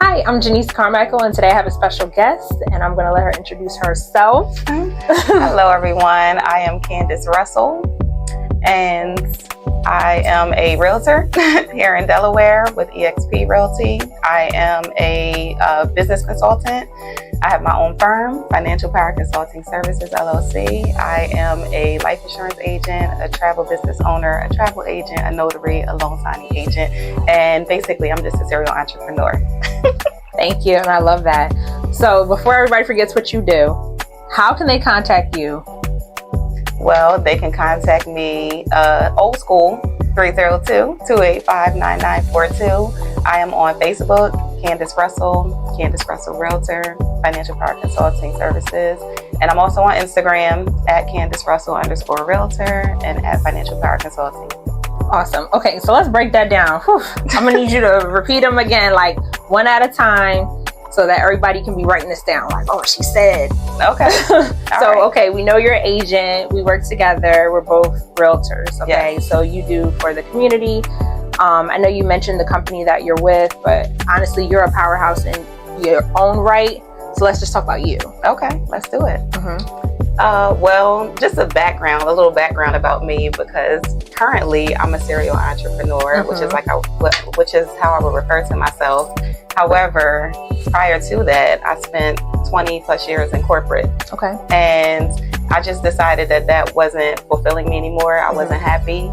Hi, I'm Janice Carmichael, and today I have a special guest, and I'm going to let her introduce herself. Hello, everyone. I am Candice Russell, and I am a realtor here in Delaware with eXp Realty. I am a business consultant. I have my own firm, Financial Power Consulting Services, LLC. I am a life insurance agent, a travel business owner, a travel agent, a notary, a loan signing agent, and basically I'm just a serial entrepreneur. Thank you, and I love that. So before everybody forgets what you do, how can they contact you? Well, they can contact me old school, 302-285-9942. I am on Facebook, Candice Russell Realtor, Financial Power Consulting Services. And I'm also on Instagram at Candice Russell_Realtor and at Financial Power Consulting. Awesome. Okay, so let's break that down. Whew. I'm going to need you to repeat them again, like one at a time, so that everybody can be writing this down. Like, oh, she said. Okay. Okay, we know you're an agent. We work together. We're both realtors. Okay, yes. So you do for the community. I know you mentioned the company that you're with, but honestly, you're a powerhouse in your own right. So let's just talk about you. Okay, let's do it. Mm-hmm. Well, just a little background about me, because currently I'm a serial entrepreneur, Mm-hmm. which is how I would refer to myself. However, prior to that, I spent 20 plus years in corporate. Okay. And I just decided that wasn't fulfilling me anymore. I wasn't happy.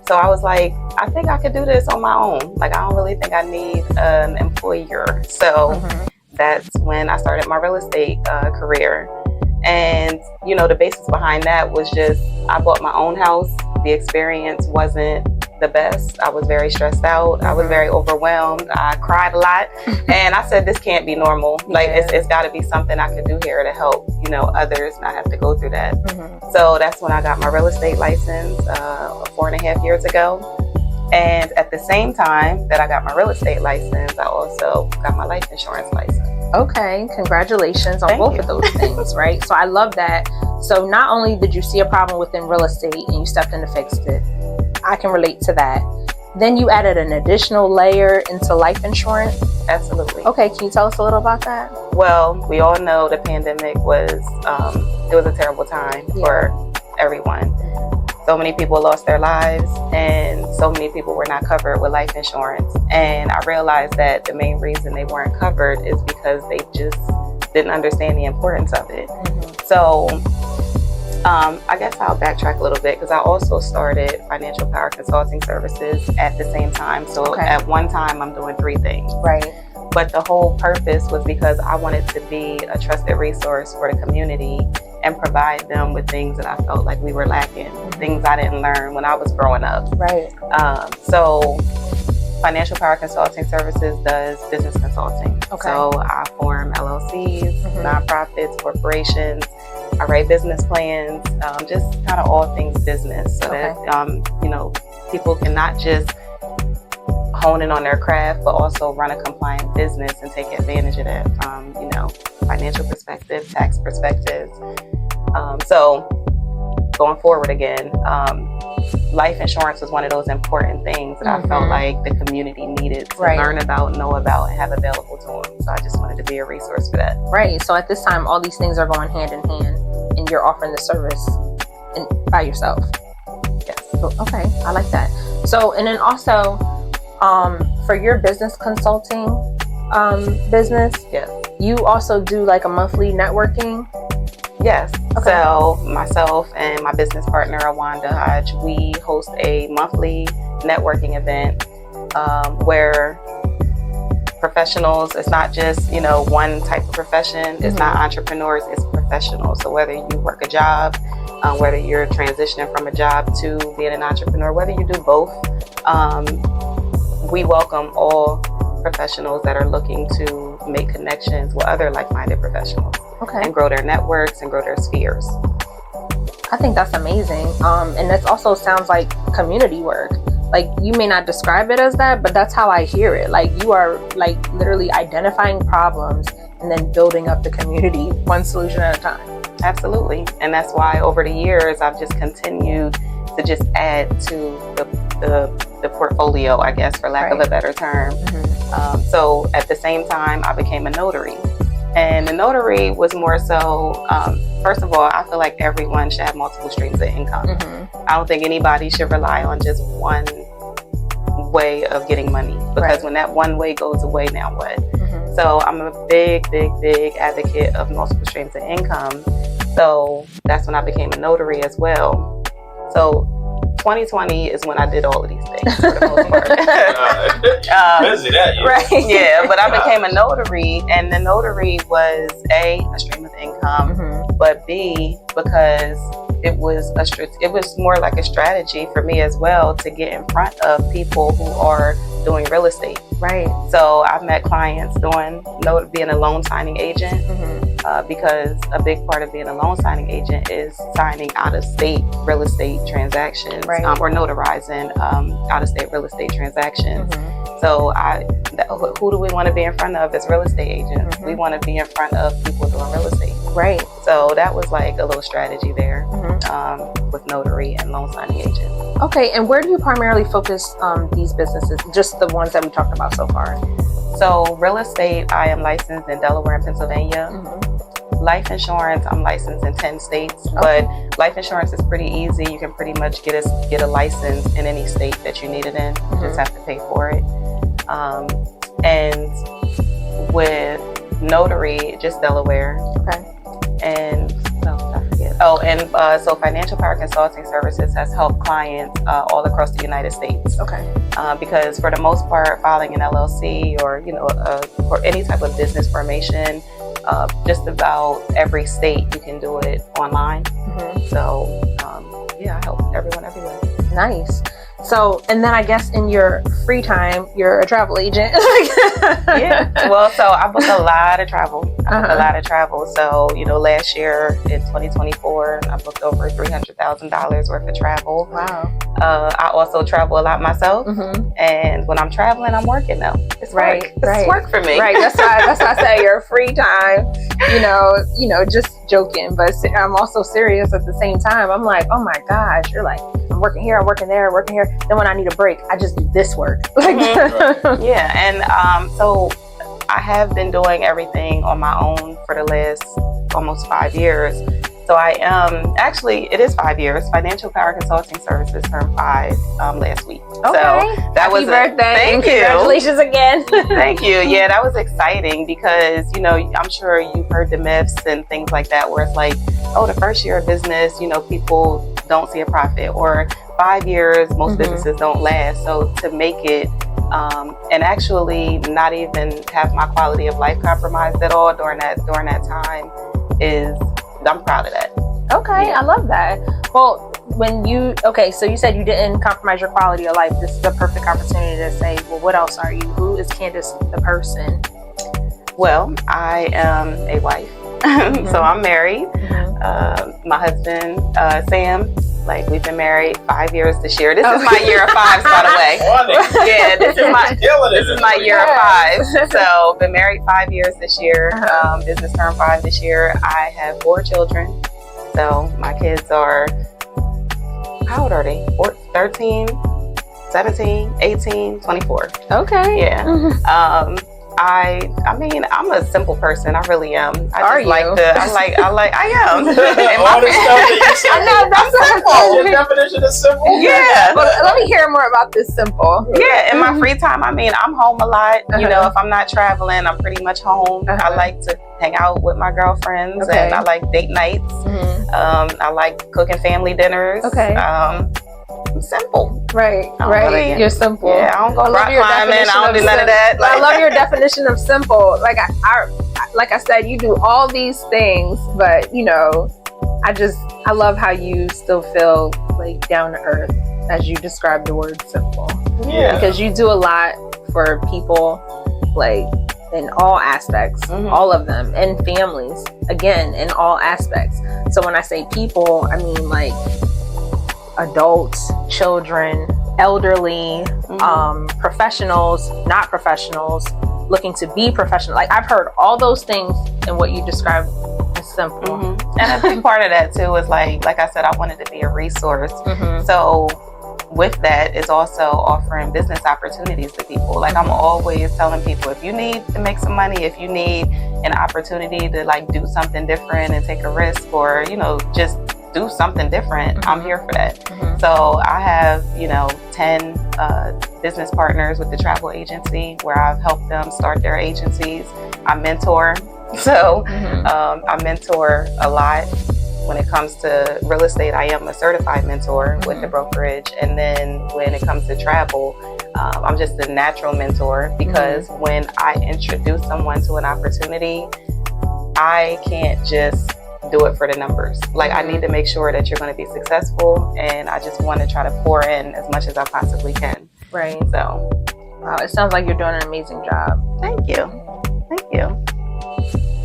So I was like, I think I could do this on my own. Like, I don't really think I need an employer. So that's when I started my real estate career. And, you know, the basis behind that was just, I bought my own house. The experience wasn't the best. I was very stressed out. I was very overwhelmed. I cried a lot. And I said, this can't be normal. Like, it's got to be something I could do here to help, you know, others not have to go through that. So that's when I got my real estate license 4.5 years ago. And at the same time that I got my real estate license, I also got my life insurance license. Okay, congratulations on Thank both you. of those things, right? So I love that. So not only did you see a problem within real estate and you stepped in to fix it, I can relate to that. Then you added an additional layer into life insurance. Absolutely. Okay, can you tell us a little about that? Well, we all know the pandemic was a terrible time for everyone. So many people lost their lives, and so many people were not covered with life insurance. And I realized that the main reason they weren't covered is because they just didn't understand the importance of it. So I guess I'll backtrack a little bit, because I also started Financial Power Consulting Services at the same time. So at one time, I'm doing 3 things. Right. But the whole purpose was because I wanted to be a trusted resource for the community and provide them with things that I felt like we were lacking, things I didn't learn when I was growing up. Right. So Financial Power Consulting Services does business consulting. Okay. So I form LLCs, nonprofits, corporations. I write business plans, just kind of all things business, so that you know, people can not just hone in on their craft, but also run a compliant business and take advantage of that from, you know, financial perspective, tax perspective. So going forward again, life insurance was one of those important things that I felt like the community needed to learn about, know about, and have available to them. So I just wanted to be a resource for that. Right. So at this time, all these things are going hand in hand, and you're offering the service by yourself. Yes. Okay, I like that. So, and then also, for your business consulting business, you also do like a monthly networking? Yes. Okay. So myself and my business partner, Awanda Hodge, we host a monthly networking event where professionals, it's not just, you know, one type of profession. It's not entrepreneurs, it's professionals. So whether you work a job, whether you're transitioning from a job to being an entrepreneur, whether you do both, we welcome all professionals that are looking to make connections with other like-minded professionals and grow their networks and grow their spheres. I think that's amazing. And that also sounds like community work. Like, you may not describe it as that, but that's how I hear it. Like, you are like literally identifying problems and then building up the community one solution at a time. Absolutely. And that's why over the years, I've just continued to just add to the portfolio, I guess, for lack of a better term. So at the same time, I became a notary. And the notary was more so, first of all, I feel like everyone should have multiple streams of income. I don't think anybody should rely on just one way of getting money, because when that one way goes away, now what? So I'm a big advocate of multiple streams of income. So that's when I became a notary as well. So 2020 is when I did all of these things for the most part. Busy that year. Right. Yeah, but I became a notary, and the notary was a stream of income, but B, because it was more like a strategy for me as well to get in front of people who are doing real estate. Right. So I've met clients being a loan signing agent, because a big part of being a loan signing agent is signing out-of-state real estate transactions, or notarizing out-of-state real estate transactions. So who do we want to be in front of as real estate agents? We want to be in front of people doing real estate. Right. So that was like a little strategy there with notary and loan signing agent. Okay, and where do you primarily focus these businesses? Just the ones that we talked about so far? So real estate, I am licensed in Delaware and Pennsylvania. Life insurance, I'm licensed in 10 states, but life insurance is pretty easy. You can pretty much get a license in any state that you need it in. You just have to pay for it. And with notary, just Delaware. Okay. And I forget. So Financial Power Consulting Services has helped clients all across the United States. Okay. Because for the most part, filing an LLC or or any type of business formation, just about every state you can do it online. So I help everyone everywhere. Nice. So, and then I guess in your free time, you're a travel agent. Yeah. Well, so I book a lot of travel. So, last year in 2024, I booked over $300,000 worth of travel. Wow. I also travel a lot myself. And when I'm traveling, I'm working though. It's work. It's work for me. Right. That's why I say your free time, just joking, but I'm also serious at the same time. I'm like, oh my gosh, you're like, I'm working here, I'm working there, I'm working here. Then when I need a break, I just do this work. Yeah. And so I have been doing everything on my own for the last almost 5 years. So I am, actually, it is 5 years. Financial Power Consulting Services turned 5 last week. Okay. So that Happy was birthday. Thank you. Congratulations again. Thank you. Yeah, that was exciting because, I'm sure you've heard the myths and things like that where it's like, oh, the first year of business, people don't see a profit, or 5 years, most businesses don't last. So to make it and actually not even have my quality of life compromised at all during that time I'm proud of that. Okay, yeah. I love that. Well, so you said you didn't compromise your quality of life. This is a perfect opportunity to say, well, what else are you? Who is Candice the person? Well, I am a wife. So I'm married. My husband, Sam, we've been married 5 years this year. This is my year of 5, by the way. Yeah, this is my year of 5. So been married 5 years this year. Business turned 5 this year. I have 4 children. So my kids are, how old are they? 13, 17, 18, 24. Okay. Yeah. I mean, I'm a simple person. I really am. I am. All the stuff that you said. I know, that's simple. Your definition is simple. Yeah. But let me hear more about this simple. Yeah. In my free time, I mean, I'm home a lot. If I'm not traveling, I'm pretty much home. I like to hang out with my girlfriends, and I like date nights. I like cooking family dinners. Okay. I'm simple. Right. You're simple. Yeah, I don't go rock climbing. I don't do none of that. I love your definition of simple. Like I said, you do all these things, but I love how you still feel like down to earth as you describe the word simple. Yeah. Because you do a lot for people, in all aspects, all of them, and families, again, in all aspects. So when I say people, I mean adults, children, elderly, professionals, not professionals, looking to be professional. I've heard all those things in what you described as simple. And a big part of that too is like I said, I wanted to be a resource. So with that is also offering business opportunities to people. Like I'm always telling people, if you need to make some money, if you need an opportunity to like do something different and take a risk, or, you know, just do something different, I'm here for that. So I have, you know, 10 business partners with the travel agency where I've helped them start their agencies. I mentor. So I mentor a lot. When it comes to real estate, I am a certified mentor with the brokerage. And then when it comes to travel, I'm just a natural mentor, because when I introduce someone to an opportunity, I can't just do it for the numbers. Like I need to make sure that you're going to be successful, and I just want to try to pour in as much as I possibly can. Right. So, wow, it sounds like you're doing an amazing job. Thank you. Thank you.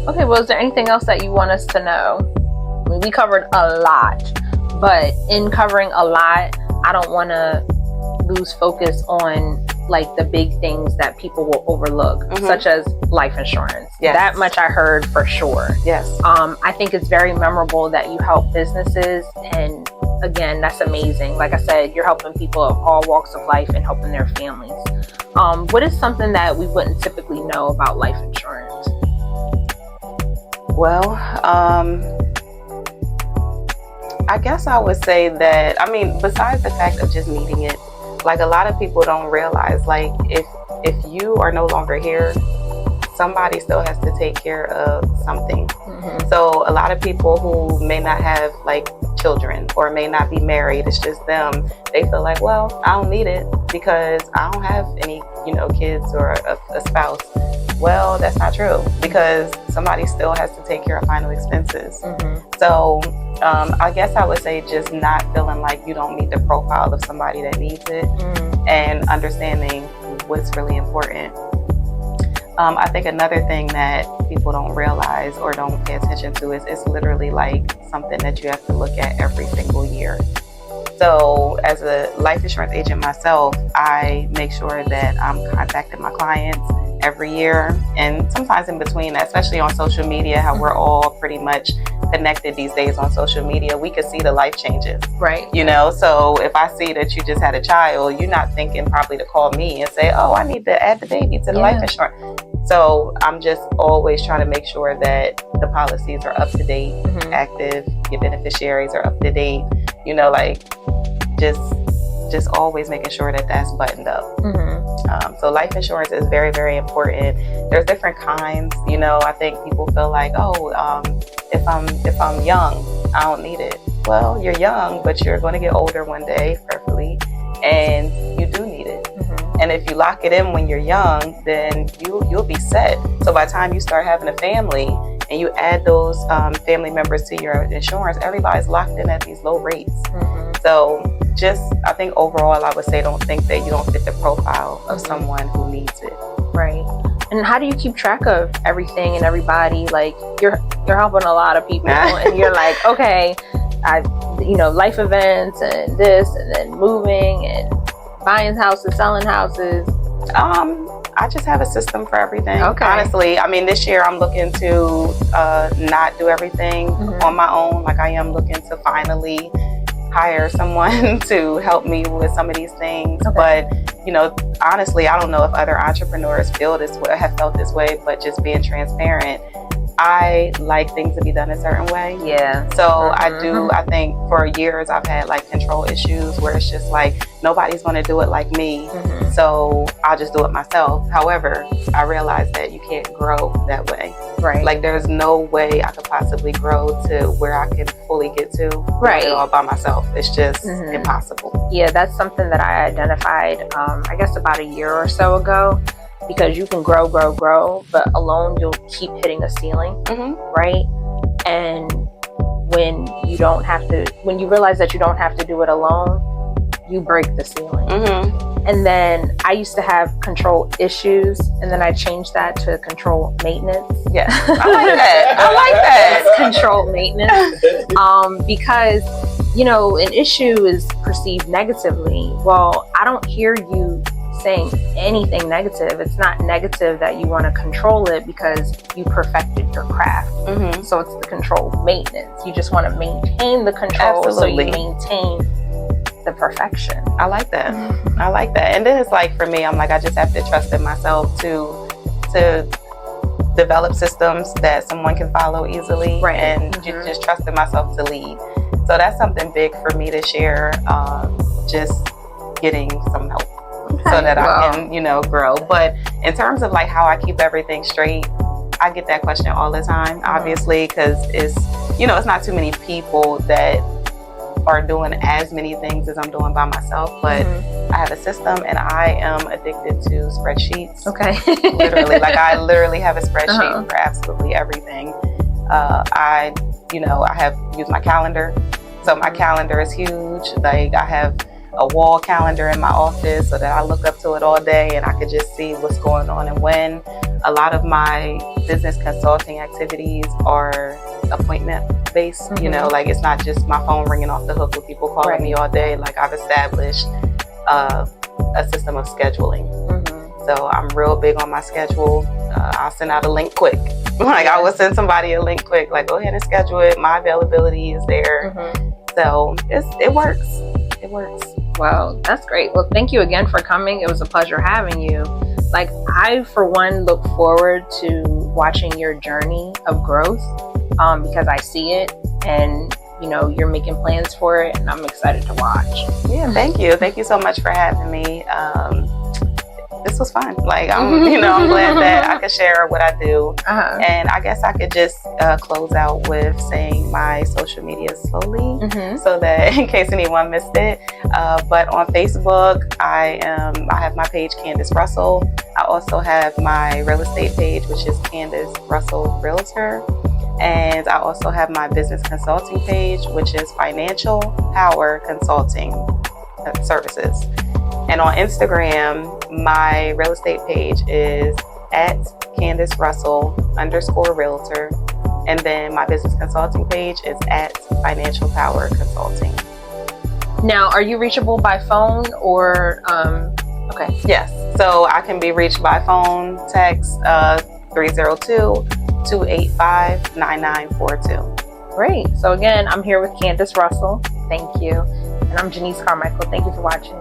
Okay, well, is there anything else that you want us to know? I mean, we covered a lot, but in covering a lot, I don't want to lose focus on like the big things that people will overlook, such as life insurance. Yes. That much I heard for sure. Yes. I think it's very memorable that you help businesses, and again, that's amazing. Like I said, you're helping people of all walks of life and helping their families. What is something that we wouldn't typically know about life insurance? Well, I guess I would say that, I mean, besides the fact of just needing it, like a lot of people don't realize, like if you are no longer here, somebody still has to take care of something. So a lot of people who may not have like children or may not be married, it's just them, they feel like, well, I don't need it because I don't have any, you know, kids or a spouse. Well, that's not true, because somebody still has to take care of final expenses. So I guess I would say just not feeling like you don't meet the profile of somebody that needs it, and understanding what's really important. I think another thing that people don't realize or don't pay attention to is it's literally like something that you have to look at every single year. So as a life insurance agent myself, I make sure that I'm contacting my clients every year, and sometimes in between that, especially on social media, how we're all pretty much connected these days on social media, we can see the life changes. Right. You know, so if I see that you just had a child, you're not thinking probably to call me and say, oh, I need to add the baby to the life insurance. So I'm just always trying to make sure that the policies are up to date, active, your beneficiaries are up to date, you know, like just always making sure that that's buttoned up. So life insurance is very, very important. There's different kinds, you know. I think people feel like, oh, if I'm young, I don't need it. Well, you're young, but you're going to get older one day, preferably, and you do need it. And if you lock it in when you're young, then you'll be set. So by the time you start having a family and you add those family members to your insurance, everybody's locked in at these low rates. So just, I think overall, I would say don't think that you don't fit the profile of someone who needs it. Right. And how do you keep track of everything and everybody? Like you're helping a lot of people, and you're like, okay, life events and this, and then moving and buying houses, selling houses. I just have a system for everything. Okay. Honestly, I mean, this year I'm looking to not do everything on my own. Like I am looking to finally hire someone to help me with some of these things. But you know, honestly, I don't know if other entrepreneurs have felt this way, but just being transparent, I like things to be done a certain way. Yeah. So I think for years I've had like control issues where it's just like nobody's going to do it like me. So I'll just do it myself. However, I realized that you can't grow that way. Right. Like there's no way I could possibly grow to where I can fully get to doing it all by myself. It's just impossible. Yeah, that's something that I identified, I guess about a year or so ago, because you can grow, but alone you'll keep hitting a ceiling, right? And when you realize that you don't have to do it alone, you break the ceiling. And then I used to have control issues, and then I changed that to control maintenance. Yeah, I like that. Control maintenance. Because, you know, an issue is perceived negatively. Well, I don't hear you saying anything negative. It's not negative that you want to control it because you perfected your craft. So it's the control maintenance. You just want to maintain the control. So you maintain the perfection. I like that. I like that. And then it's like, for me, I'm like, I just have to trust in myself to develop systems that someone can follow easily, Right. and just trust in myself to lead. So that's something big for me to share, just getting some help so that I can, grow. But in terms of like how I keep everything straight, I get that question all the time, obviously, because it's not too many people that are doing as many things as I'm doing by myself, but I have a system, and I am addicted to spreadsheets. Okay. Literally, like I literally have a spreadsheet for absolutely everything. I have used my calendar. So my calendar is huge. Like I have a wall calendar in my office so that I look up to it all day and I could just see what's going on and when. A lot of my business consulting activities are appointment based, like it's not just my phone ringing off the hook with people calling me all day. Like I've established a system of scheduling. So I'm real big on my schedule. I'll send out a link quick. Like I will send somebody a link quick, like go ahead and schedule it. My availability is there. So it works. It works. Well, that's great. Well, thank you again for coming. It was a pleasure having you. Like I, for one, look forward to watching your journey of growth because I see it, and you're making plans for it, and I'm excited to watch. Yeah, thank you. Thank you so much for having me. This was fun. Like I'm glad that I could share what I do, and I guess I could just close out with saying my social media slowly, so that in case anyone missed it. But on Facebook, I have my page Candice Russell. I also have my real estate page, which is Candice Russell Realtor, and I also have my business consulting page, which is Financial Power Consulting Services. And on Instagram, my real estate page is at Candice Russell _realtor. And then my business consulting page is at Financial Power Consulting. Now, are you reachable by phone or, okay. Yes. So I can be reached by phone, text, 302-285-9942. Great. So again, I'm here with Candice Russell. Thank you. And I'm Janice Carmichael. Thank you for watching.